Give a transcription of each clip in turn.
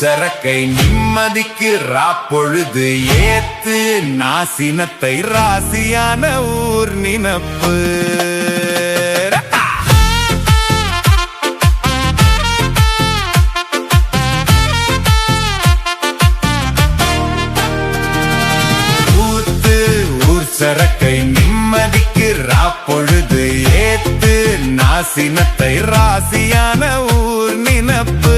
சரக்கை நிம்மதிக்கு ராப்பொழுது ஏத்து நாசினத்தை ராசியான ஊர் நினப்பு ஊத்து ஊர் சரக்கை நிம்மதிக்கு ராப்பொழுது ஏத்து நாசினத்தை ராசியான ஊர் நினப்பு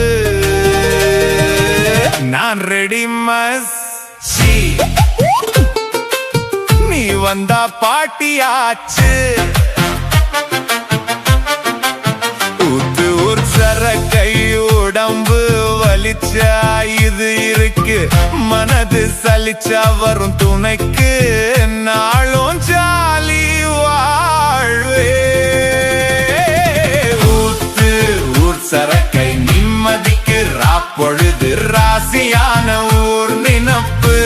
நான் ரெடி மச்சி நீ வந்தா பாட்டியாச்சு ஊத்து ஊர் சரக்கை உடம்பு வலிச்சா இது இருக்கு மனது சலிச்சா வரும் துணைக்கு நாளும் ஜாலி வாழ்வே ஊத்து ஊர் சரக்கை நிம்மதிக்கு ராப்பொழுது ராசியான ஊர் நினப்பு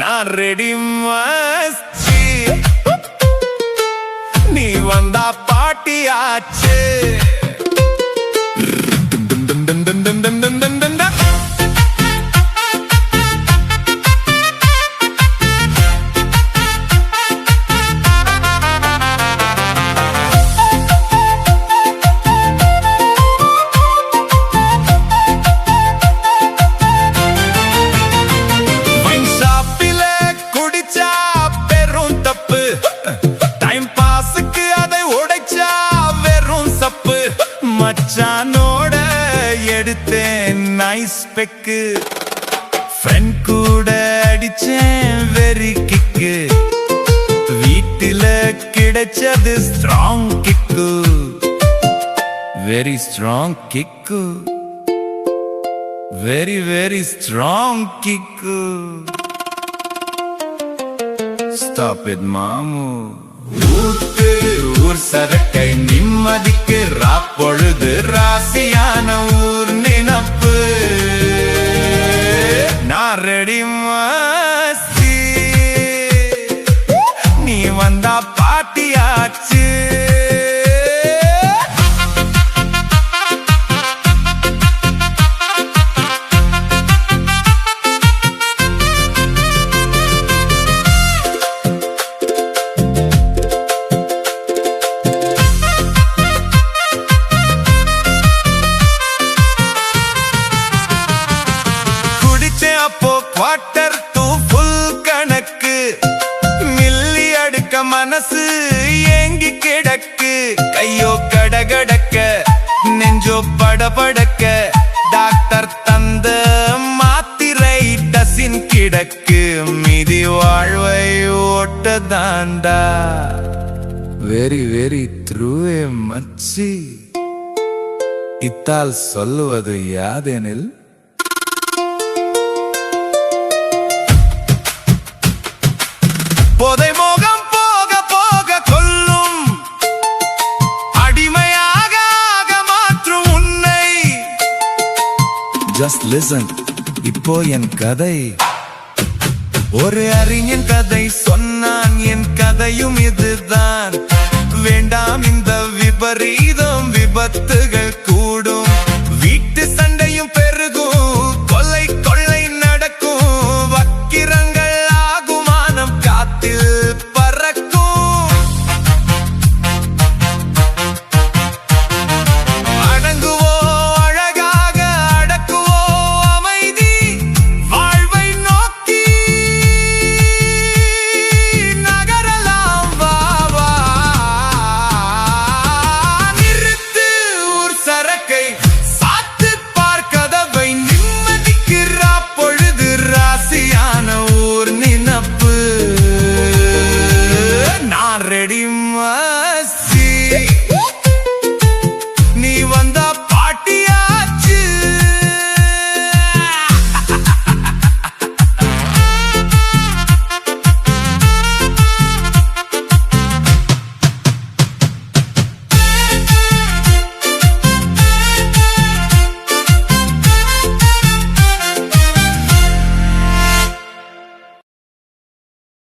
நான் ரெடி மச்சி நீ வந்தா பாட்டியாச்சு மச்சானோட எடுத்தேன் நைஸ் பெக்கு ஃப்ரெண்ட் கூட அடிச்சேன் வெரி கிக்கு வீட்டில கிடைச்சது strong kick very strong kick very very strong kick stop it மாமு ஊத்து ஊர் சரக்கை நிம்மதிக்கு ராப்பொழுது ராசியான ஊர் நினப்பு நான் ரெடி மச்சி நீ வந்தா பாட்டியாச்சு குவார்ட்டர் டூ ஃபுல் கணக்கு மில்லி அடுக்க மனசு ஏங்கி கிடக்கு கையோ கடகடக்க நெஞ்சோ படபடக்க டாக்டர் தந்த மாத்திரை டசின் கிடக்கு மீதி வாழ்வை ஓட்ட தாண்டா வெரி வெரி த்ரூவே மச்சி இத்தால் சொல்லுவது யாதெனில் போதை மோகம் போக போக கொல்லும் அடிமையாக மாற்றும் உன்னை ஜஸ்ட் லிசன் இப்போ என் கதை ஒரு அறிஞன் கதை சொன்னான் என் கதையும் இதுதான் வேண்டாம் இந்த விபரீதம் விபத்து